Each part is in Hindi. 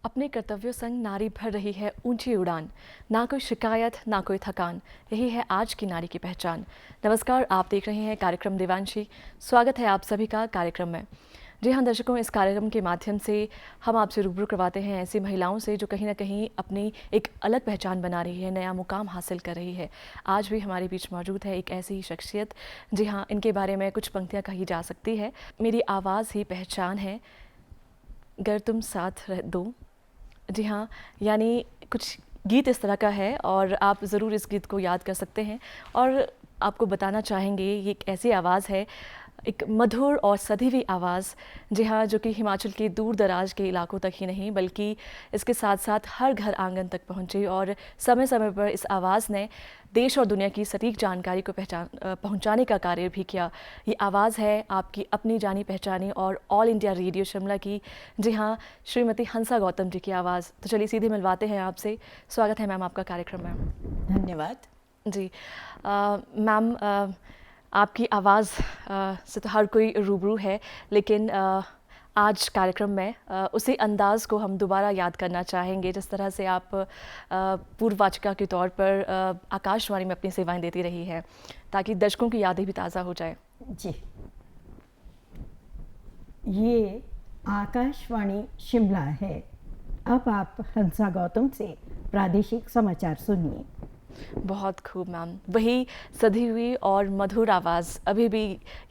अपने कर्तव्यों संग नारी भर रही है ऊंची उड़ान, ना कोई शिकायत ना कोई थकान, यही है आज की नारी की पहचान। नमस्कार, आप देख रहे हैं कार्यक्रम देवांशी। स्वागत है आप सभी का कार्यक्रम में। जी हाँ दर्शकों, इस कार्यक्रम के माध्यम से हम आपसे रूबरू करवाते हैं ऐसी महिलाओं से जो कहीं ना कहीं अपनी एक अलग पहचान बना रही है, नया मुकाम हासिल कर रही है। आज भी हमारे बीच मौजूद है एक ऐसी ही शख्सियत। जी हाँ, इनके बारे में कुछ पंक्तियाँ कही जा सकती है। मेरी आवाज़ ही पहचान है, गर तुम साथ रह दो। जी हाँ, यानी कुछ गीत इस तरह का है और आप ज़रूर इस गीत को याद कर सकते हैं। और आपको बताना चाहेंगे ये एक ऐसी आवाज़ है, एक मधुर और सधी हुई आवाज़, जी हाँ, जो कि हिमाचल के दूर दराज के इलाकों तक ही नहीं बल्कि इसके साथ साथ हर घर आंगन तक पहुँची और समय समय पर इस आवाज़ ने देश और दुनिया की सटीक जानकारी को पहुँचाने का कार्य भी किया। ये आवाज़ है आपकी अपनी जानी पहचानी और ऑल इंडिया रेडियो शिमला की, जी हाँ, श्रीमती हंसा गौतम जी की आवाज़। तो चलिए सीधे मिलवाते हैं आपसे। स्वागत है मैम आपका कार्यक्रम में। धन्यवाद जी मैम, आपकी आवाज़ से तो हर कोई रूबरू है, लेकिन आज कार्यक्रम में उसी अंदाज़ को हम दोबारा याद करना चाहेंगे जिस तरह से आप पूर्ववाचिका के तौर पर आकाशवाणी में अपनी सेवाएं देती रही हैं, ताकि दर्शकों की यादें भी ताज़ा हो जाए। जी। ये आकाशवाणी शिमला है। अब आप हंसा गौतम से प्रादेशिक समाचार सुनिए। बहुत खूब मैम, वही सधी हुई और मधुर आवाज़ अभी भी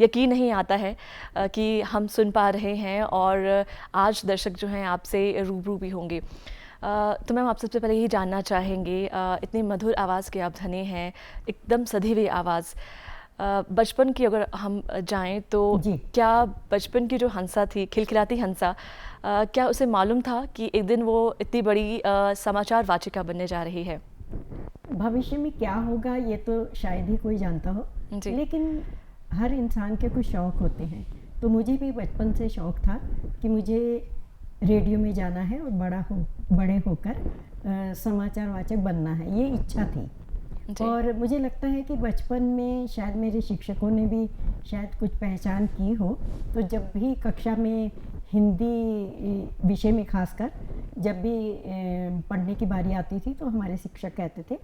यकीन नहीं आता है कि हम सुन पा रहे हैं और आज दर्शक जो हैं आपसे रूबरू भी होंगे। तो मैम आप सबसे पहले ही जानना चाहेंगे, इतनी मधुर आवाज़ के आप धनी हैं, एकदम सधी हुई आवाज़। बचपन की अगर हम जाएं तो क्या बचपन की जो हंसा थी, खिलखिलाती हंसा, क्या उसे मालूम था कि एक दिन वो इतनी बड़ी समाचार वाचिका बनने जा रही है? भविष्य में क्या होगा ये तो शायद ही कोई जानता हो, लेकिन हर इंसान के कुछ शौक़ होते हैं। तो मुझे भी बचपन से शौक़ था कि मुझे रेडियो में जाना है और बड़े होकर समाचार वाचक बनना है, ये इच्छा थी। और मुझे लगता है कि बचपन में शायद मेरे शिक्षकों ने भी शायद कुछ पहचान की हो। तो जब भी कक्षा में हिंदी विषय में खासकर जब भी पढ़ने की बारी आती थी तो हमारे शिक्षक कहते थे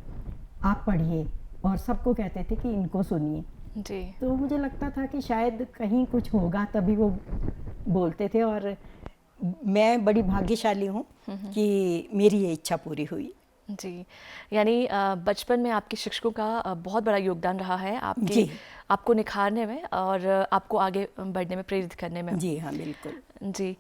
आप पढ़िए, और सबको कहते थे कि इनको सुनिए। जी। तो मुझे लगता था कि शायद कहीं कुछ होगा तभी वो बोलते थे, और मैं बड़ी भाग्यशाली हूँ कि मेरी ये इच्छा पूरी हुई। जी, यानी बचपन में आपके शिक्षकों का बहुत बड़ा योगदान रहा है आपको निखारने में और आपको आगे बढ़ने में, प्रेरित करने में। जी हाँ, बिल्कुल। जी,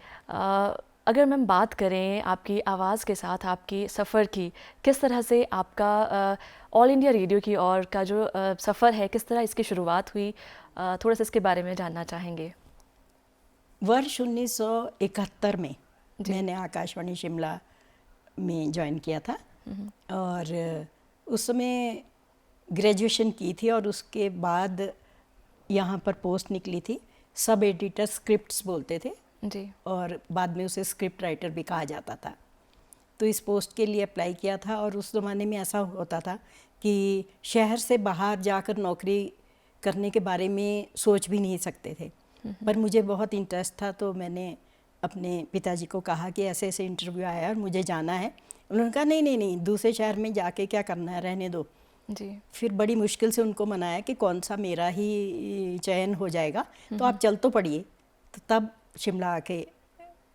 अगर मैम बात करें आपकी आवाज़ के साथ आपके सफ़र की, किस तरह से आपका ऑल इंडिया रेडियो की ओर का जो सफ़र है, किस तरह इसकी शुरुआत हुई, थोड़ा सा इसके बारे में जानना चाहेंगे। वर्ष 1971 में मैंने आकाशवाणी शिमला में ज्वाइन किया था और उस समय ग्रेजुएशन की थी और उसके बाद यहाँ पर पोस्ट निकली थी, सब एडिटर स्क्रिप्ट्स बोलते थे जी, और बाद में उसे स्क्रिप्ट राइटर भी कहा जाता था। तो इस पोस्ट के लिए अप्लाई किया था और उस ज़माने में ऐसा होता था कि शहर से बाहर जाकर नौकरी करने के बारे में सोच भी नहीं सकते थे, पर मुझे बहुत इंटरेस्ट था। तो मैंने अपने पिताजी को कहा कि ऐसे ऐसे इंटरव्यू आया और मुझे जाना है। उन्होंने कहा नहीं, दूसरे शहर में जाके क्या करना है, रहने दो। जी। फिर बड़ी मुश्किल से उनको मनाया कि कौन सा मेरा ही चयन हो जाएगा, तो आप चल तो पड़िए। तो तब शिमला आके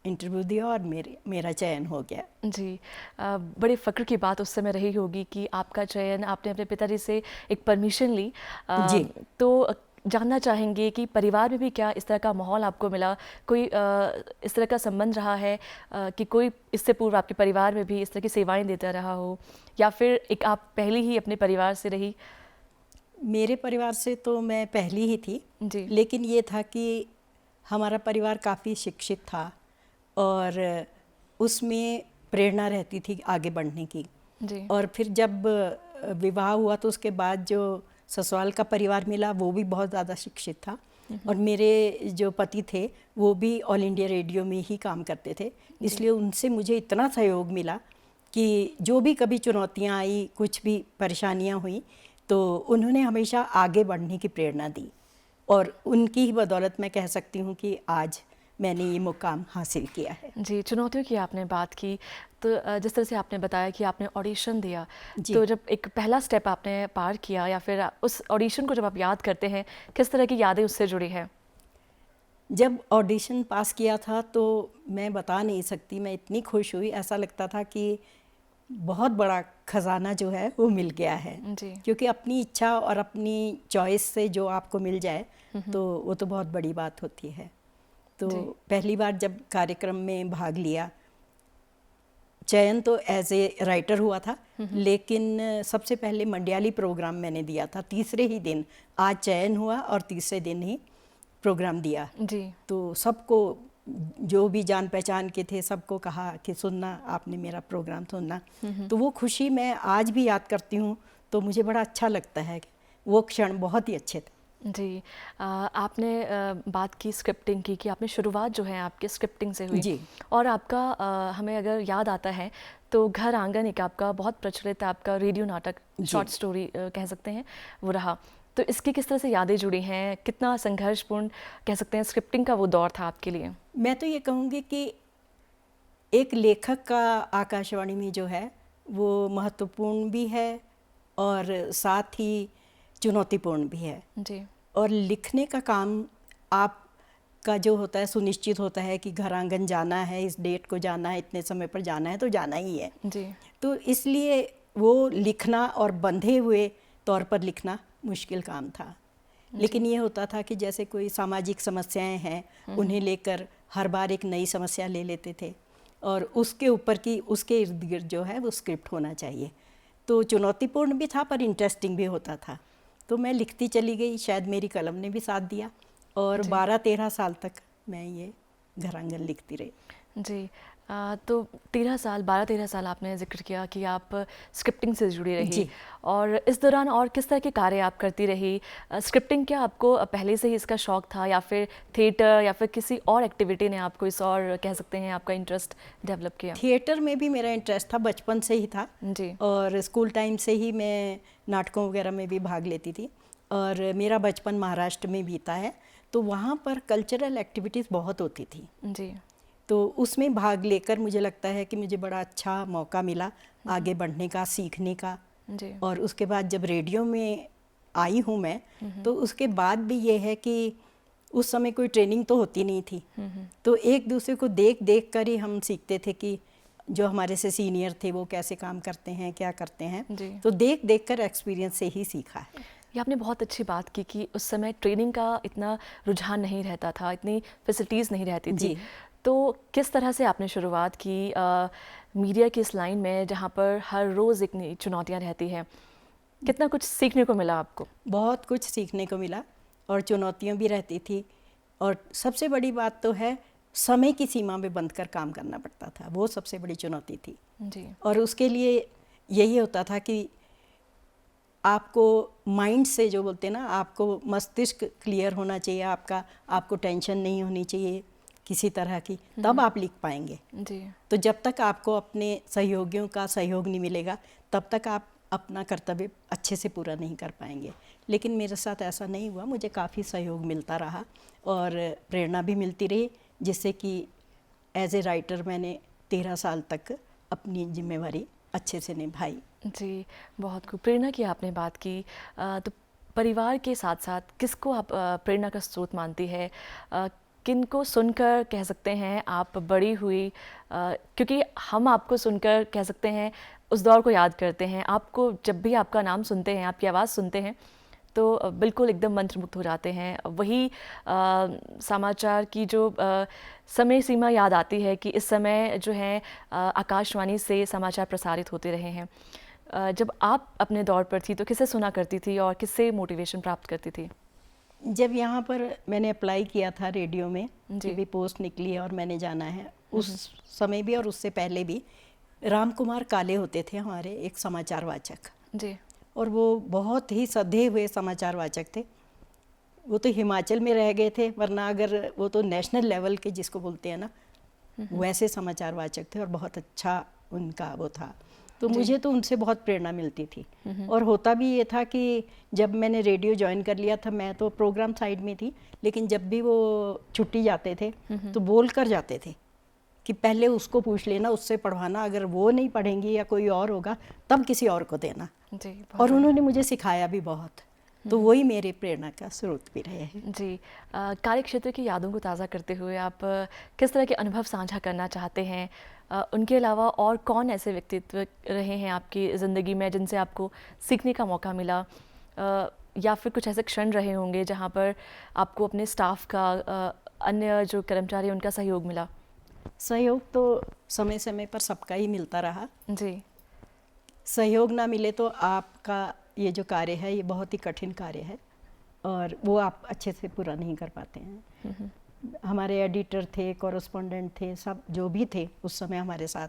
इंटरव्यू दिया और मेरा चयन हो गया। जी, बड़ी फ़क्र की बात उस समय रही होगी कि आपका चयन, आपने अपने पिताजी से एक परमिशन ली। जी। तो जानना चाहेंगे कि परिवार में भी क्या इस तरह का माहौल आपको मिला, कोई इस तरह का संबंध रहा है कि कोई इससे पूर्व आपके परिवार में भी इस तरह की सेवाएं देता रहा हो, या फिर एक आप पहली ही अपने परिवार से रही? मेरे परिवार से तो मैं पहली ही थी जी। लेकिन ये था कि हमारा परिवार काफ़ी शिक्षित था और उसमें प्रेरणा रहती थी आगे बढ़ने की। जी। और फिर जब विवाह हुआ तो उसके बाद जो ससुराल का परिवार मिला वो भी बहुत ज़्यादा शिक्षित था, और मेरे जो पति थे वो भी ऑल इंडिया रेडियो में ही काम करते थे, इसलिए उनसे मुझे इतना सहयोग मिला कि जो भी कभी चुनौतियाँ आई, कुछ भी परेशानियाँ हुई, तो उन्होंने हमेशा आगे बढ़ने की प्रेरणा दी। और उनकी ही बदौलत मैं कह सकती हूँ कि आज मैंने ये मुकाम हासिल किया है। जी, चुनौतियों की आपने बात की, तो जिस तरह से आपने बताया कि आपने ऑडिशन दिया, जी। तो जब एक पहला स्टेप आपने पार किया या फिर उस ऑडिशन को जब आप याद करते हैं, किस तरह की यादें उससे जुड़ी हैं? जब ऑडिशन पास किया था तो मैं बता नहीं सकती, मैं इतनी खुश हुई, ऐसा लगता था कि बहुत बड़ा खजाना जो है वो मिल गया है। जी। क्योंकि अपनी इच्छा और अपनी चॉइस से जो आपको मिल जाए तो वो तो बहुत बड़ी बात होती है। तो पहली बार जब कार्यक्रम में भाग लिया, चयन तो एज ए राइटर हुआ था, लेकिन सबसे पहले मंडियाली प्रोग्राम मैंने दिया था। तीसरे ही दिन आज चयन हुआ और तीसरे दिन ही प्रोग्राम दिया। जी। तो सबको, जो भी जान पहचान के थे, सबको कहा कि सुनना, आपने मेरा प्रोग्राम सुनना। तो वो खुशी मैं आज भी याद करती हूँ, तो मुझे बड़ा अच्छा लगता है। वो क्षण बहुत ही अच्छे थे। जी। आपने बात की स्क्रिप्टिंग की कि आपने शुरुआत जो है आपकी स्क्रिप्टिंग से हुई। जी। और आपका हमें अगर याद आता है तो घर आंगन एक आपका बहुत प्रचलित आपका रेडियो नाटक, शॉर्ट स्टोरी कह सकते हैं, वो रहा। तो इसकी किस तरह से यादें जुड़ी हैं? कितना संघर्षपूर्ण कह सकते हैं स्क्रिप्टिंग का वो दौर था आपके लिए? मैं तो ये कहूँगी कि एक लेखक का आकाशवाणी में जो है वो महत्वपूर्ण भी है और साथ ही चुनौतीपूर्ण भी है। जी। और लिखने का काम आपका जो होता है, सुनिश्चित होता है कि घर आंगन जाना है, इस डेट को जाना है, इतने समय पर जाना है, तो जाना ही है। जी। तो इसलिए वो लिखना और बंधे हुए तौर पर लिखना मुश्किल काम था। लेकिन ये होता था कि जैसे कोई सामाजिक समस्याएं हैं, उन्हें लेकर हर बार एक नई समस्या ले लेते थे और उसके ऊपर की, उसके इर्द गिर्द जो है वो स्क्रिप्ट होना चाहिए। तो चुनौतीपूर्ण भी था पर इंटरेस्टिंग भी होता था। तो मैं लिखती चली गई, शायद मेरी कलम ने भी साथ दिया और 12-13 साल तक मैं ये घर आंगन लिखती रही। जी। तो 12-13 साल आपने जिक्र किया कि आप स्क्रिप्टिंग से जुड़ी रही। जी। और इस दौरान और किस तरह के कार्य आप करती रही? स्क्रिप्टिंग क्या आपको पहले से ही इसका शौक था या फिर थिएटर या फिर किसी और एक्टिविटी ने आपको इस और कह सकते हैं आपका इंटरेस्ट डेवलप किया? थिएटर में भी मेरा इंटरेस्ट था, बचपन से ही था। जी। और स्कूल टाइम से ही मैं नाटकों वगैरह में भी भाग लेती थी और मेरा बचपन महाराष्ट्र में बीता है, तो वहाँ पर कल्चरल एक्टिविटीज़ बहुत होती थी। जी। तो उसमें भाग लेकर मुझे लगता है कि मुझे बड़ा अच्छा मौका मिला आगे बढ़ने का, सीखने का। जी। और उसके बाद जब रेडियो में आई हूँ मैं, तो उसके बाद भी ये है कि उस समय कोई ट्रेनिंग तो होती नहीं थी, तो एक दूसरे को देख देख कर ही हम सीखते थे कि जो हमारे से सीनियर थे वो कैसे काम करते हैं, क्या करते हैं। तो देख देख कर एक्सपीरियंस से ही सीखा है। ये आपने बहुत अच्छी बात की कि उस समय ट्रेनिंग का इतना रुझान नहीं रहता था, इतनी फैसिलिटीज़ नहीं रहती थी। जी। तो किस तरह से आपने शुरुआत की मीडिया की इस लाइन में जहाँ पर हर रोज़ एक नई चुनौतियाँ रहती हैं? कितना कुछ सीखने को मिला आपको? बहुत कुछ सीखने को मिला और चुनौतियाँ भी रहती थी। और सबसे बड़ी बात तो है, समय की सीमा में बंध कर काम करना पड़ता था, वो सबसे बड़ी चुनौती थी। जी। और उसके लिए यही होता था कि आपको माइंड से, जो बोलते हैं ना, आपको मस्तिष्क क्लियर होना चाहिए आपका, आपको टेंशन नहीं होनी चाहिए किसी तरह की, तब आप लिख पाएंगे। जी। तो जब तक आपको अपने सहयोगियों का सहयोग नहीं मिलेगा, तब तक आप अपना कर्तव्य अच्छे से पूरा नहीं कर पाएंगे। लेकिन मेरे साथ ऐसा नहीं हुआ, मुझे काफ़ी सहयोग मिलता रहा और प्रेरणा भी मिलती रही, जिससे कि एज ए राइटर मैंने 13 साल तक अपनी जिम्मेवारी अच्छे से निभाई। जी, बहुत खूब। प्रेरणा की आपने बात की, तो परिवार के साथ साथ किसको आप प्रेरणा का स्रोत मानती है? किनको सुनकर कह सकते हैं आप बड़ी हुई? क्योंकि हम आपको सुनकर कह सकते हैं उस दौर को याद करते हैं। आपको जब भी आपका नाम सुनते हैं, आपकी आवाज़ सुनते हैं, तो बिल्कुल एकदम मंत्रमुग्ध हो जाते हैं। वही समाचार की जो समय सीमा याद आती है कि इस समय जो है आकाशवाणी से समाचार प्रसारित होते रहे हैं। जब आप अपने दौर पर थी तो किससे सुना करती थी और किससे मोटिवेशन प्राप्त करती थी? जब यहाँ पर मैंने अप्लाई किया था रेडियो में कि भी पोस्ट निकली और मैंने जाना है, उस समय भी और उससे पहले भी राम कुमार काले होते थे हमारे एक समाचार वाचक। जी। और वो बहुत ही सधे हुए समाचार वाचक थे। वो तो हिमाचल में रह गए थे, वरना अगर वो तो नेशनल लेवल के जिसको बोलते हैं ना, वैसे समाचार वाचक थे और बहुत अच्छा उनका वो था। तो मुझे तो उनसे बहुत प्रेरणा मिलती थी। और होता भी ये था कि जब मैंने रेडियो ज्वाइन कर लिया था, मैं तो प्रोग्राम साइड में थी, लेकिन जब भी वो छुट्टी जाते थे तो बोल कर जाते थे कि पहले उसको पूछ लेना, उससे पढ़वाना, अगर वो नहीं पढ़ेंगी या कोई और होगा तब किसी और को देना जी। और उन्होंने मुझे सिखाया भी बहुत, तो वही मेरे प्रेरणा का स्रोत भी रहे हैं जी। कार्य क्षेत्र की यादों को ताज़ा करते हुए आप किस तरह के अनुभव साझा करना चाहते हैं? उनके अलावा और कौन ऐसे व्यक्तित्व रहे हैं आपकी ज़िंदगी में जिनसे आपको सीखने का मौका मिला, या फिर कुछ ऐसे क्षण रहे होंगे जहाँ पर आपको अपने स्टाफ का, अन्य जो कर्मचारी उनका सहयोग मिला? सहयोग तो समय समय पर सबका ही मिलता रहा जी। सहयोग ना मिले तो आपका ये जो कार्य है ये बहुत ही कठिन कार्य है और वो आप अच्छे से पूरा नहीं कर पाते हैं। हमारे एडिटर थे, कॉरेस्पॉन्डेंट थे, सब जो भी थे उस समय हमारे साथ,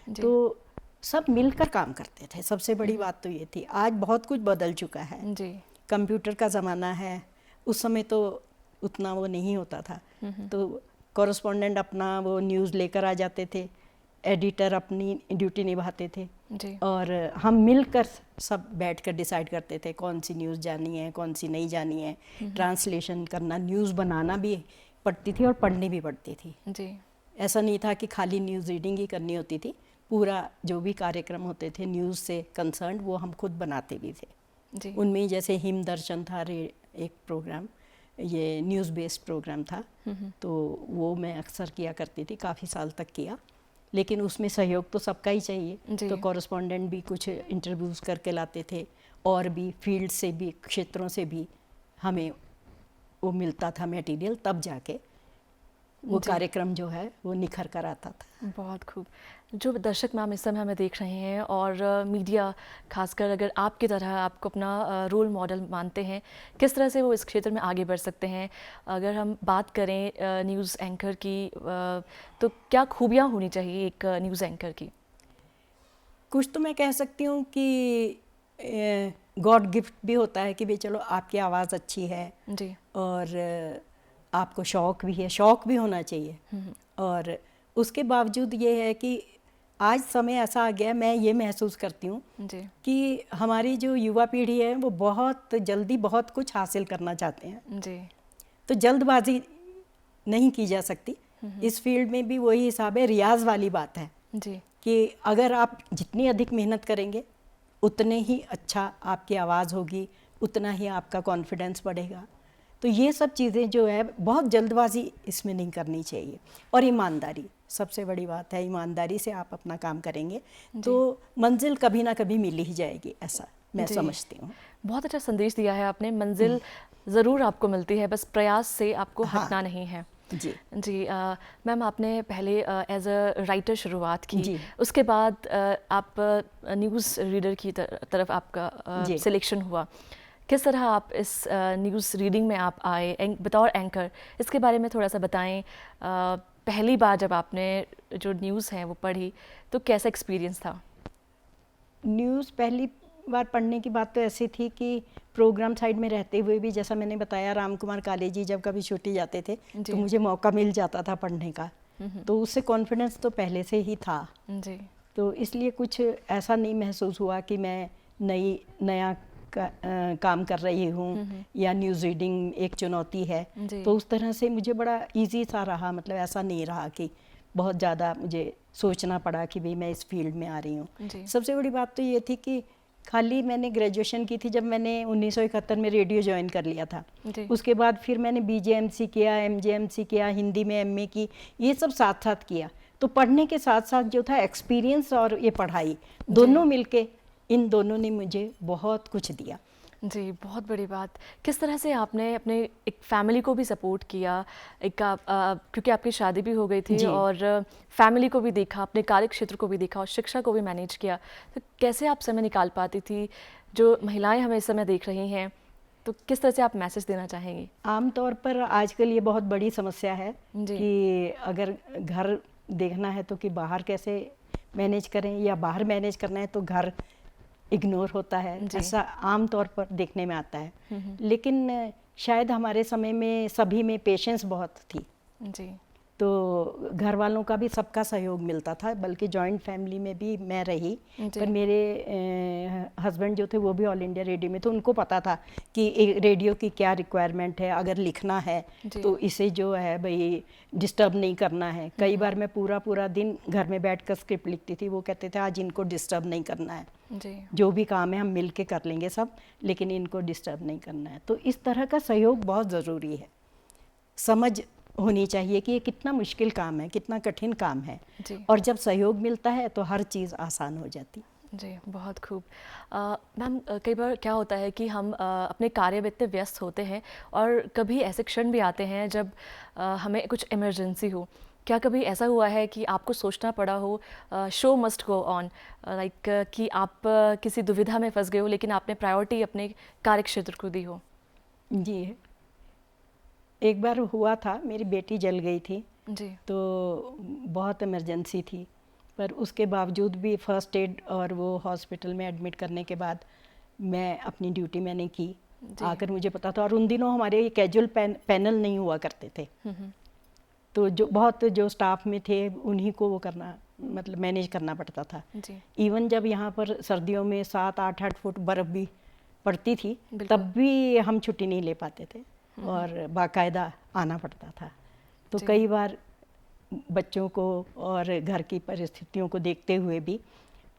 तो सब मिलकर काम करते थे। सबसे बड़ी बात तो ये थी। आज बहुत कुछ बदल चुका है जी। कंप्यूटर का ज़माना है, उस समय तो उतना वो नहीं होता था। तो कॉरेस्पॉन्डेंट अपना वो न्यूज़ लेकर आ जाते थे, एडिटर अपनी ड्यूटी निभाते थे जी। और हम मिलकर सब बैठकर डिसाइड करते थे कौन सी न्यूज़ जानी है, कौन सी नहीं जानी है। ट्रांसलेशन करना, न्यूज़ बनाना भी पड़ती थी और पढ़नी भी पड़ती थी जी। ऐसा नहीं था कि खाली न्यूज़ रीडिंग ही करनी होती थी। पूरा जो भी कार्यक्रम होते थे न्यूज़ से कंसर्न, वो हम खुद बनाते भी थे जी। उनमें जैसे हिम दर्शन था एक प्रोग्राम, ये न्यूज़ बेस्ड प्रोग्राम था, तो वो मैं अक्सर किया करती थी, काफ़ी साल तक किया। लेकिन उसमें सहयोग तो सबका ही चाहिए, तो कॉरेस्पॉन्डेंट भी कुछ इंटरव्यूज़ करके लाते थे और भी फील्ड से भी, क्षेत्रों से भी हमें वो मिलता था मटेरियल, तब जाके वो कार्यक्रम जो है वो निखर कर आता था। बहुत खूब। जो दर्शक मैम इस समय हमें देख रहे हैं और मीडिया खासकर अगर आपकी तरह आपको अपना रोल मॉडल मानते हैं, किस तरह से वो इस क्षेत्र में आगे बढ़ सकते हैं? अगर हम बात करें न्यूज़ एंकर की, तो क्या खूबियाँ होनी चाहिए एक न्यूज़ एंकर की? कुछ तो मैं कह सकती हूँ कि गॉड गिफ्ट भी होता है कि भाई चलो आपकी आवाज़ अच्छी है जी। और आपको शौक़ भी है, शौक़ भी होना चाहिए। और उसके बावजूद ये है कि आज समय ऐसा आ गया, मैं ये महसूस करती हूँ कि हमारी जो युवा पीढ़ी है वो बहुत जल्दी बहुत कुछ हासिल करना चाहते हैं जी। तो जल्दबाजी नहीं की जा सकती। इस फील्ड में भी वही हिसाब है, रियाज वाली बात है जी। कि अगर आप जितनी अधिक मेहनत करेंगे उतने ही अच्छा आपकी आवाज़ होगी, उतना ही आपका कॉन्फिडेंस बढ़ेगा। तो ये सब चीज़ें जो है बहुत जल्दबाजी इसमें नहीं करनी चाहिए। और ईमानदारी सबसे बड़ी बात है, ईमानदारी से आप अपना काम करेंगे तो मंजिल कभी ना कभी मिल ही जाएगी, ऐसा मैं समझती हूँ। बहुत अच्छा संदेश दिया है आपने। मंजिल ज़रूर आपको मिलती है, बस प्रयास से आपको हटना नहीं है जी जी। मैम आपने पहले एज अ राइटर शुरुआत की, उसके बाद आप न्यूज़ रीडर की तरफ आपका सिलेक्शन हुआ। किस तरह आप इस न्यूज़ रीडिंग में आप आए बतौर एंकर, इसके बारे में थोड़ा सा बताएं। पहली बार जब आपने जो न्यूज़ है वो पढ़ी तो कैसा एक्सपीरियंस था? न्यूज़ पहली बार पढ़ने की बात तो ऐसी थी कि प्रोग्राम साइड में रहते हुए भी, जैसा मैंने बताया, राम कुमार काले जी जब कभी छुट्टी जाते थे तो मुझे मौका मिल जाता था पढ़ने का, तो उससे कॉन्फिडेंस तो पहले से ही था जी। तो इसलिए कुछ ऐसा नहीं महसूस हुआ कि मैं नया काम कर रही हूँ या न्यूज़ रीडिंग एक चुनौती है। तो उस तरह से मुझे बड़ा इजी सा रहा, मतलब ऐसा नहीं रहा कि बहुत ज़्यादा मुझे सोचना पड़ा कि भाई मैं इस फील्ड में आ रही हूँ। सबसे बड़ी बात तो ये थी कि खाली मैंने ग्रेजुएशन की थी जब मैंने 1971 में रेडियो ज्वाइन कर लिया था। उसके बाद फिर मैंने BJMC किया, MJMC किया, हिंदी में MA की, ये सब साथ साथ किया। तो पढ़ने के साथ साथ जो था एक्सपीरियंस और ये पढ़ाई दोनों मिलके, इन दोनों ने मुझे बहुत कुछ दिया जी। बहुत बड़ी बात। किस तरह से आपने अपने एक फैमिली को भी सपोर्ट किया, क्योंकि आपकी शादी भी हो गई थी और फैमिली को भी देखा, अपने कार्य क्षेत्र को भी देखा और शिक्षा को भी मैनेज किया, तो कैसे आप समय निकाल पाती थी? जो महिलाएं हमें इस समय देख रही हैं, तो किस तरह से आप मैसेज देना चाहेंगी? आमतौर पर आजकल ये बहुत बड़ी समस्या है कि अगर घर देखना है तो कि बाहर कैसे मैनेज करें, या बाहर मैनेज करना है तो घर इग्नोर होता है, ऐसा आम तौर पर देखने में आता है। लेकिन शायद हमारे समय में सभी में पेशेंस बहुत थी जी। तो घर वालों का भी सबका सहयोग मिलता था, बल्कि जॉइंट फैमिली में भी मैं रही। पर मेरे हस्बैंड जो थे वो भी ऑल इंडिया रेडियो में, तो उनको पता था कि रेडियो की क्या रिक्वायरमेंट है, अगर लिखना है तो इसे जो है भाई डिस्टर्ब नहीं करना है। कई बार मैं पूरा पूरा दिन घर में बैठ कर स्क्रिप्ट लिखती थी, वो कहते थे आज इनको डिस्टर्ब नहीं करना है जी। जो भी काम है हम मिल के कर लेंगे सब, लेकिन इनको डिस्टर्ब नहीं करना है। तो इस तरह का सहयोग बहुत ज़रूरी है, समझ होनी चाहिए कि ये कितना मुश्किल काम है, कितना कठिन काम है जी। और जब सहयोग मिलता है तो हर चीज़ आसान हो जाती जी। बहुत खूब। मैम कई बार क्या होता है कि हम अपने कार्य में इतने व्यस्त होते हैं और कभी ऐसे क्षण भी आते हैं जब हमें कुछ इमरजेंसी हो। क्या कभी ऐसा हुआ है कि आपको सोचना पड़ा हो show must go on, like कि आप किसी दुविधा में फंस गए हो लेकिन आपने प्रायोरिटी अपने कार्य क्षेत्र को दी हो? जी, एक बार हुआ था, मेरी बेटी जल गई थी जी। तो बहुत इमरजेंसी थी, पर उसके बावजूद भी फर्स्ट एड और वो हॉस्पिटल में एडमिट करने के बाद मैं अपनी ड्यूटी मैंने की। आकर मुझे पता था, और उन दिनों हमारे कैजुअल पैनल नहीं हुआ करते थे, तो जो स्टाफ में थे उन्हीं को वो करना, मतलब मैनेज करना पड़ता था जी। इवन जब यहाँ पर सर्दियों में 7-8 फुट बर्फ़ भी पड़ती थी तब भी हम छुट्टी नहीं ले पाते थे और बाकायदा आना पड़ता था। तो कई बार बच्चों को और घर की परिस्थितियों को देखते हुए भी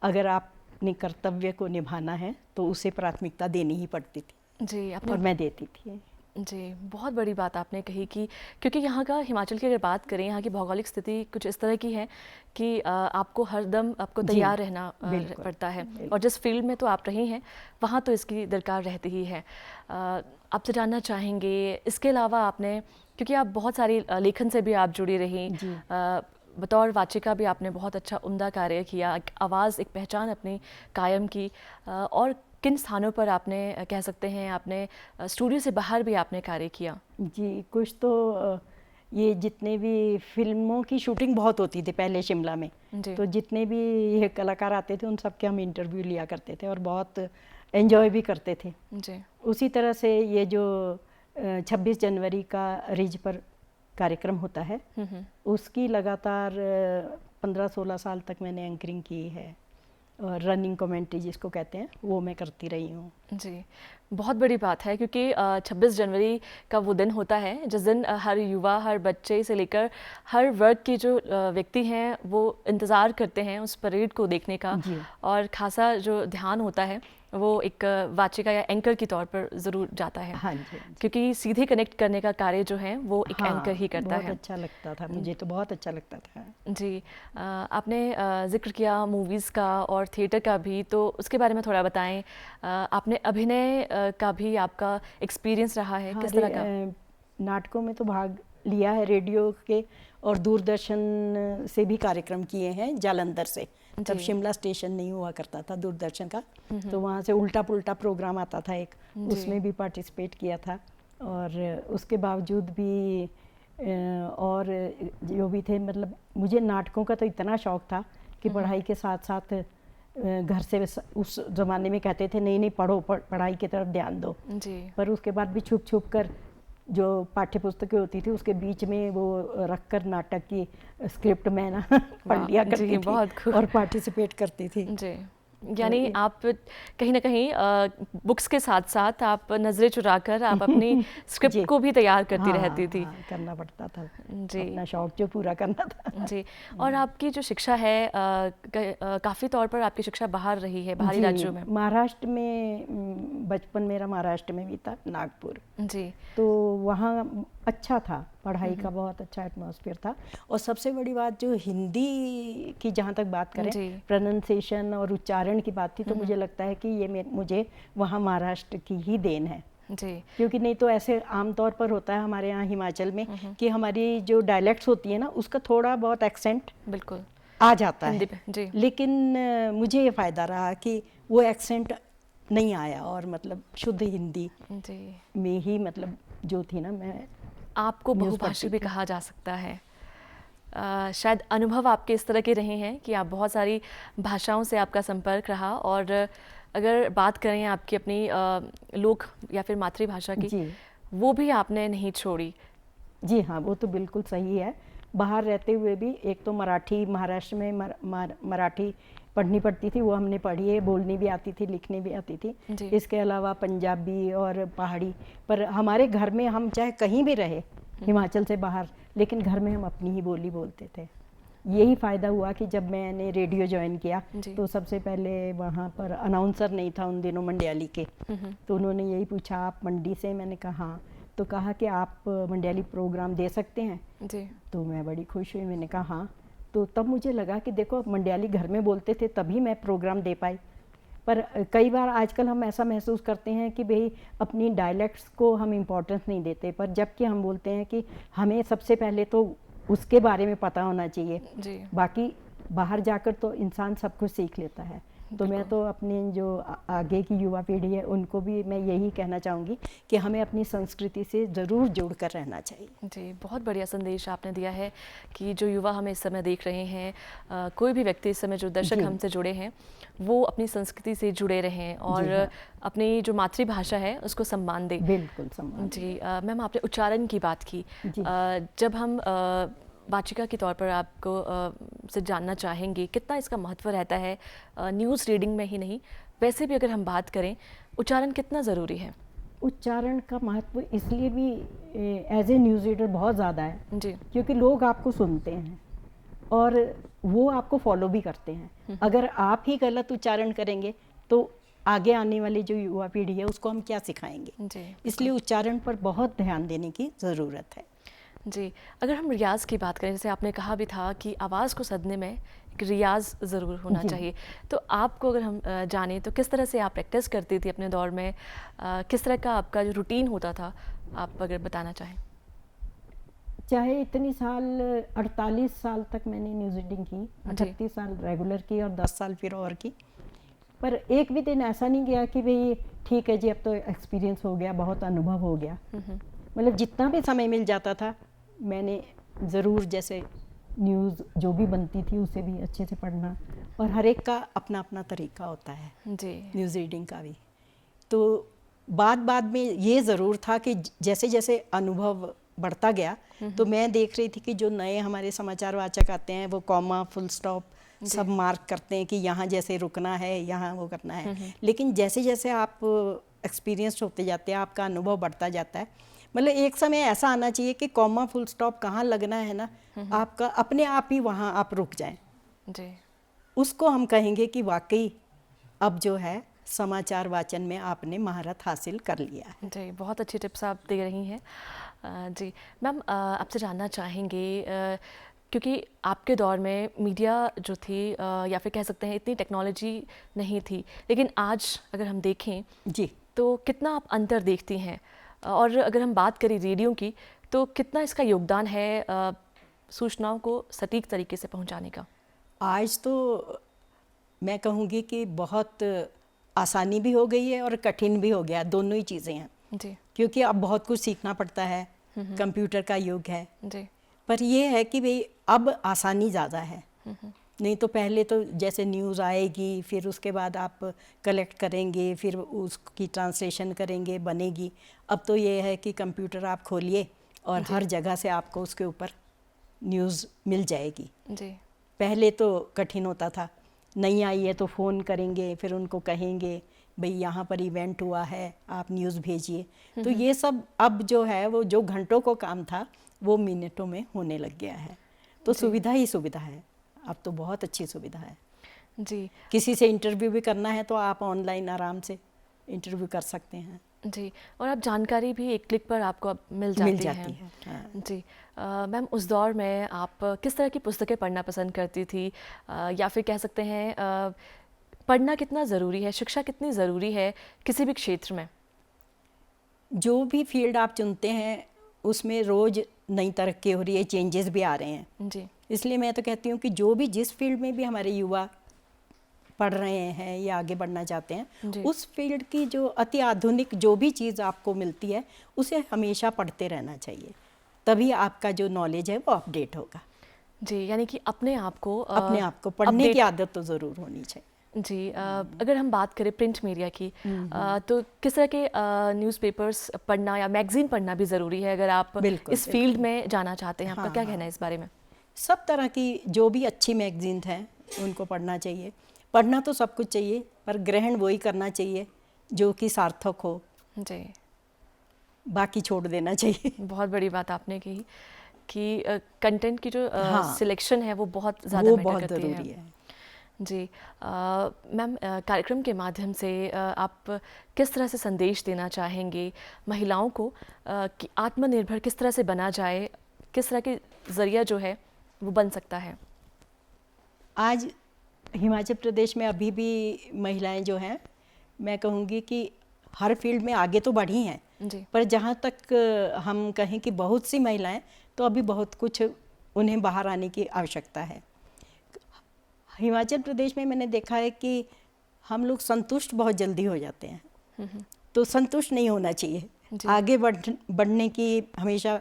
अगर आपने कर्तव्य को निभाना है तो उसे प्राथमिकता देनी ही पड़ती थी जी। और मैं देती थी जी। बहुत बड़ी बात आपने कही कि क्योंकि यहाँ का हिमाचल की अगर बात करें, यहाँ की भौगोलिक स्थिति कुछ इस तरह की है कि आपको हरदम आपको तैयार रहना पड़ता है, और जिस फील्ड में तो आप रही हैं वहाँ तो इसकी दरकार रहती ही है। आपसे जानना चाहेंगे इसके अलावा आपने, क्योंकि आप बहुत सारी लेखन से भी आप जुड़ी रही, बतौर वाचिका भी आपने बहुत अच्छा उम्दा कार्य किया, आवाज़ एक पहचान अपनी कायम की, और किन स्थानों पर आपने कह सकते हैं आपने स्टूडियो से बाहर भी आपने कार्य किया? जी, कुछ तो ये जितने भी फिल्मों की शूटिंग बहुत होती थी पहले शिमला में, तो जितने भी ये कलाकार आते थे उन सब के हम इंटरव्यू लिया करते थे और बहुत एंजॉय भी करते थे जी। उसी तरह से ये जो 26 जनवरी का रिज पर कार्यक्रम होता है उसकी लगातार 15-16 साल तक मैंने एंकरिंग की है, और रनिंग कमेंट्री जिसको कहते हैं वो मैं करती रही हूँ जी। बहुत बड़ी बात है क्योंकि 26 जनवरी का वो दिन होता है जिस दिन हर युवा, हर बच्चे से लेकर हर वर्ग के जो व्यक्ति हैं वो इंतज़ार करते हैं उस परेड को देखने का, और खासा जो ध्यान होता है वो एक वाचिका या एंकर के तौर पर ज़रूर जाता है। हाँ जी। क्योंकि सीधे कनेक्ट करने का कार्य जो है वो एक एंकर ही करता है। बहुत अच्छा लगता था मुझे, तो बहुत अच्छा लगता था जी। आपने जिक्र किया मूवीज़ का और थिएटर का भी, तो उसके बारे में थोड़ा बताएं। आपने अभिनय का भी आपका एक्सपीरियंस रहा है? किस तरह का? नाटकों में तो भाग लिया है, रेडियो के और दूरदर्शन से भी कार्यक्रम किए हैं जालंधर से। तब शिमला स्टेशन नहीं हुआ करता था दूरदर्शन का, तो वहाँ से उल्टा पुल्टा प्रोग्राम आता था एक, उसमें भी पार्टिसिपेट किया था। और उसके बावजूद भी और जो भी थे, मतलब मुझे नाटकों का तो इतना शौक़ था कि पढ़ाई के साथ साथ घर से उस ज़माने में कहते थे नहीं पढ़ो, पढ़ाई की तरफ ध्यान दो जी। पर उसके बाद भी छुप छुप कर जो पाठ्य पुस्तकें होती थी उसके बीच में वो रखकर नाटक की स्क्रिप्ट में ना पढ़ लिया करती थी और पार्टिसिपेट करती थी जी। यानी आप कहीं ना कहीं बुक्स के साथ साथ आप नज़रें चुराकर आप अपनी स्क्रिप्ट को भी तैयार करती रहती थी। करना पड़ता था जी, अपना शौक जो पूरा करना था जी। और आपकी जो शिक्षा है काफ़ी तौर पर आपकी शिक्षा बाहर रही है, बाहरी राज्यों में। महाराष्ट्र में बचपन मेरा महाराष्ट्र में भी था, नागपुर जी। तो वहाँ अच्छा था, पढ़ाई का बहुत अच्छा एटमॉस्फेयर था। और सबसे बड़ी बात जो हिंदी की जहाँ तक बात करें, प्रोनाउंसिएशन और उच्चारण की बात थी, तो मुझे लगता है कि ये मुझे वहाँ महाराष्ट्र की ही देन है जी। क्योंकि नहीं तो ऐसे आमतौर पर होता है हमारे यहाँ हिमाचल में कि हमारी जो डायलेक्ट्स होती है ना उसका थोड़ा बहुत एक्सेंट बिल्कुल आ जाता है जी। लेकिन मुझे ये फ़ायदा रहा कि वो एक्सेंट नहीं आया और मतलब शुद्ध हिंदी जी में ही मतलब जो थी ना, मैं आपको बहुभाषी भी कहा जा सकता है। शायद अनुभव आपके इस तरह के रहे हैं कि आप बहुत सारी भाषाओं से आपका संपर्क रहा, और अगर बात करें आपकी अपनी लोक या फिर मातृभाषा की, वो भी आपने नहीं छोड़ी। जी हाँ, वो तो बिल्कुल सही है। बाहर रहते हुए भी एक तो मराठी, महाराष्ट्र में मराठी पढ़नी पड़ती थी, वो हमने पढ़ी है, बोलनी भी आती थी, लिखनी भी आती थी। इसके अलावा पंजाबी और पहाड़ी, पर हमारे घर में हम चाहे कहीं भी रहे, हिमाचल से बाहर, लेकिन घर में हम अपनी ही बोली बोलते थे। यही फ़ायदा हुआ कि जब मैंने रेडियो ज्वाइन किया तो सबसे पहले वहाँ पर अनाउंसर नहीं था उन दिनों मंडियाली के, तो उन्होंने यही पूछा आप मंडी से, मैंने कहा हाँ, तो कहा कि आप मंडियाली प्रोग्राम दे सकते हैं जी। तो मैं बड़ी खुश हुई, मैंने कहा हाँ। तो तब मुझे लगा कि देखो मंडियाली घर में बोलते थे तभी मैं प्रोग्राम दे पाई, पर कई बार आजकल हम ऐसा महसूस करते हैं कि भाई अपनी डायलेक्ट्स को हम इम्पोर्टेंस नहीं देते, पर जबकि हम बोलते हैं कि हमें सबसे पहले तो उसके बारे में पता होना चाहिए जी। बाकी बाहर जाकर तो इंसान सब कुछ सीख लेता है। तो मैं तो अपने जो आगे की युवा पीढ़ी है उनको भी मैं यही कहना चाहूँगी कि हमें अपनी संस्कृति से ज़रूर जुड़ कर रहना चाहिए जी। बहुत बढ़िया संदेश आपने दिया है कि जो युवा हमें इस समय देख रहे हैं, कोई भी व्यक्ति इस समय जो दर्शक हमसे जुड़े हैं वो अपनी संस्कृति से जुड़े रहें और अपनी जो मातृभाषा है उसको सम्मान दें। बिल्कुल सम्मान जी। मैम आपने उच्चारण की बात की, जब हम वाचिका के तौर पर आपको से जानना चाहेंगे कितना इसका महत्व रहता है न्यूज़ रीडिंग में ही नहीं, वैसे भी अगर हम बात करें उच्चारण कितना ज़रूरी है? उच्चारण का महत्व इसलिए भी एज ए न्यूज़ रीडर बहुत ज़्यादा है जी, क्योंकि लोग आपको सुनते हैं और वो आपको फॉलो भी करते हैं। अगर आप ही गलत उच्चारण करेंगे तो आगे आने वाली जो युवा पीढ़ी है उसको हम क्या सिखाएंगे जी। इसलिए उच्चारण पर बहुत ध्यान देने की ज़रूरत है जी। अगर हम रियाज़ की बात करें, जैसे आपने कहा भी था कि आवाज़ को सदने में एक रियाज़ ज़रूर होना चाहिए, तो आपको अगर हम जाने तो किस तरह से आप प्रैक्टिस करती थी अपने दौर में, किस तरह का आपका जो रूटीन होता था, आप अगर बताना चाहें? चाहे इतनी साल 48 साल तक मैंने न्यूज़ रीडिंग की, 38 साल रेगुलर की और 10 साल फिर और की, पर एक भी दिन ऐसा नहीं गया कि भाई ठीक है जी अब तो एक्सपीरियंस हो गया, बहुत अनुभव हो गया। मतलब जितना भी समय मिल जाता था मैंने ज़रूर जैसे न्यूज़ जो भी बनती थी उसे भी अच्छे से पढ़ना, और हर एक का अपना अपना तरीका होता है जी न्यूज़ रीडिंग का भी। तो बाद में ये ज़रूर था कि जैसे जैसे अनुभव बढ़ता गया तो मैं देख रही थी कि जो नए हमारे समाचार वाचक आते हैं वो कॉमा, फुल स्टॉप सब मार्क करते हैं कि यहाँ जैसे रुकना है, यहाँ वो करना है, लेकिन जैसे जैसे आप एक्सपीरियंस होते जाते हैं, आपका अनुभव बढ़ता जाता है, मतलब एक समय ऐसा आना चाहिए कि कॉमा फुल स्टॉप कहाँ लगना है ना, आपका अपने आप ही वहाँ आप रुक जाएं जी। उसको हम कहेंगे कि वाकई अब जो है समाचार वाचन में आपने महारत हासिल कर लिया है जी। बहुत अच्छी टिप्स आप दे रही हैं जी। मैम आपसे जानना चाहेंगे क्योंकि आपके दौर में मीडिया जो थी या फिर कह सकते हैं इतनी टेक्नोलॉजी नहीं थी, लेकिन आज अगर हम देखें जी तो कितना आप अंतर देखती हैं, और अगर हम बात करें रेडियो की तो कितना इसका योगदान है सूचनाओं को सटीक तरीके से पहुंचाने का? आज तो मैं कहूँगी कि बहुत आसानी भी हो गई है और कठिन भी हो गया, दोनों ही चीज़ें हैं जी, क्योंकि अब बहुत कुछ सीखना पड़ता है, कंप्यूटर का युग है जी। पर ये है कि भाई अब आसानी ज़्यादा है, नहीं तो पहले तो जैसे न्यूज़ आएगी फिर उसके बाद आप कलेक्ट करेंगे, फिर उसकी ट्रांसलेशन करेंगे, बनेगी। अब तो ये है कि कंप्यूटर आप खोलिए और हर जगह से आपको उसके ऊपर न्यूज़ मिल जाएगी जी। पहले तो कठिन होता था, नहीं आई है तो फ़ोन करेंगे, फिर उनको कहेंगे भाई यहाँ पर इवेंट हुआ है, आप न्यूज़ भेजिए। तो ये सब अब जो है वो जो घंटों को काम था वो मिनटों में होने लग गया है, तो सुविधा ही सुविधा है, अब तो बहुत अच्छी सुविधा है जी। किसी से इंटरव्यू भी करना है तो आप ऑनलाइन आराम से इंटरव्यू कर सकते हैं जी, और अब जानकारी भी एक क्लिक पर आपको अब मिल जाती है हाँ। जी। मैम उस दौर में आप किस तरह की पुस्तकें पढ़ना पसंद करती थी, या फिर कह सकते हैं पढ़ना कितना ज़रूरी है, शिक्षा कितनी ज़रूरी है किसी भी क्षेत्र में? जो भी फील्ड आप चुनते हैं उसमें रोज़ नई तरक्की हो रही है, चेंजेस भी आ रहे हैं जी। इसलिए मैं तो कहती हूँ कि जो भी जिस फील्ड में भी हमारे युवा पढ़ रहे हैं या आगे बढ़ना चाहते हैं उस फील्ड की जो अति आधुनिक जो भी चीज़ आपको मिलती है उसे हमेशा पढ़ते रहना चाहिए, तभी आपका जो नॉलेज है वो अपडेट होगा जी। यानी कि अपने आप को पढ़ने की आदत तो ज़रूर होनी चाहिए जी। अगर हम बात करें प्रिंट मीडिया की तो किस तरह के न्यूज़पेपर्स पढ़ना या मैगज़ीन पढ़ना भी ज़रूरी है अगर आप इस फील्ड में जाना चाहते हैं? आपका क्या कहना है इस बारे में? सब तरह की जो भी अच्छी मैगजीन हैं उनको पढ़ना चाहिए। पढ़ना तो सब कुछ चाहिए, पर ग्रहण वही करना चाहिए जो कि सार्थक हो जी। बाकी छोड़ देना चाहिए। बहुत बड़ी बात आपने कही कि कंटेंट की जो हाँ, सिलेक्शन है वो बहुत ज़्यादा वो मैटर बहुत करती ज़रूरी है। जी। मैम, कार्यक्रम के माध्यम से आप किस तरह से संदेश देना चाहेंगे महिलाओं को कि आत्मनिर्भर किस तरह से बना जाए, किस तरह के ज़रिया जो है वो बन सकता है? आज हिमाचल प्रदेश में अभी भी महिलाएं जो हैं, मैं कहूँगी कि हर फील्ड में आगे तो बढ़ी हैं जी। पर जहाँ तक हम कहें कि बहुत सी महिलाएं, तो अभी बहुत कुछ उन्हें बाहर आने की आवश्यकता है। हिमाचल प्रदेश में मैंने देखा है कि हम लोग संतुष्ट बहुत जल्दी हो जाते हैं, तो संतुष्ट नहीं होना चाहिए, आगे बढ़ने की हमेशा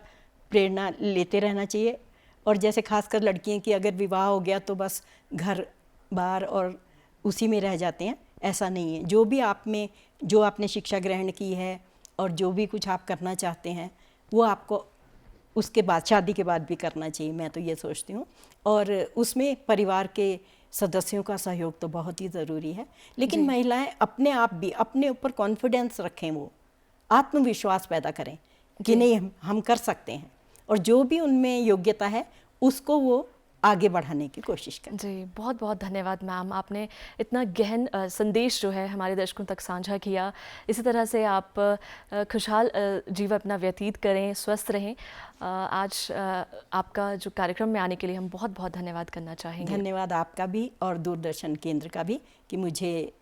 प्रेरणा लेते रहना चाहिए। और जैसे खासकर लड़कियां की अगर विवाह हो गया तो बस घर बार और उसी में रह जाते हैं, ऐसा नहीं है। जो भी आप में, जो आपने शिक्षा ग्रहण की है और जो भी कुछ आप करना चाहते हैं वो आपको उसके बाद, शादी के बाद भी करना चाहिए, मैं तो ये सोचती हूँ। और उसमें परिवार के सदस्यों का सहयोग तो बहुत ही ज़रूरी है। लेकिन महिलाएं अपने आप भी अपने ऊपर कॉन्फिडेंस रखें, वो आत्मविश्वास पैदा करें कि नहीं हम कर सकते हैं, और जो भी उनमें योग्यता है उसको वो आगे बढ़ाने की कोशिश करें। जी, बहुत बहुत धन्यवाद मैम, आपने इतना गहन संदेश जो है हमारे दर्शकों तक साझा किया। इसी तरह से आप खुशहाल जीवन अपना व्यतीत करें, स्वस्थ रहें। आज आपका जो कार्यक्रम में आने के लिए हम बहुत बहुत धन्यवाद करना चाहेंगे। धन्यवाद आपका भी और दूरदर्शन केंद्र का भी कि मुझे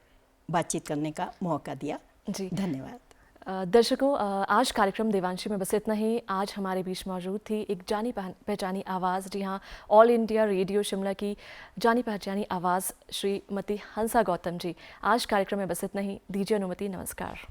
बातचीत करने का मौका दिया। जी, धन्यवाद। दर्शकों, आज कार्यक्रम देवांशी में बस इतना ही। आज हमारे बीच मौजूद थी एक जानी पहचानी आवाज़, जी हाँ, ऑल इंडिया रेडियो शिमला की जानी पहचानी आवाज़ श्रीमती हंसा गौतम जी। आज कार्यक्रम में बस इतना ही, दीजिए अनुमति, नमस्कार।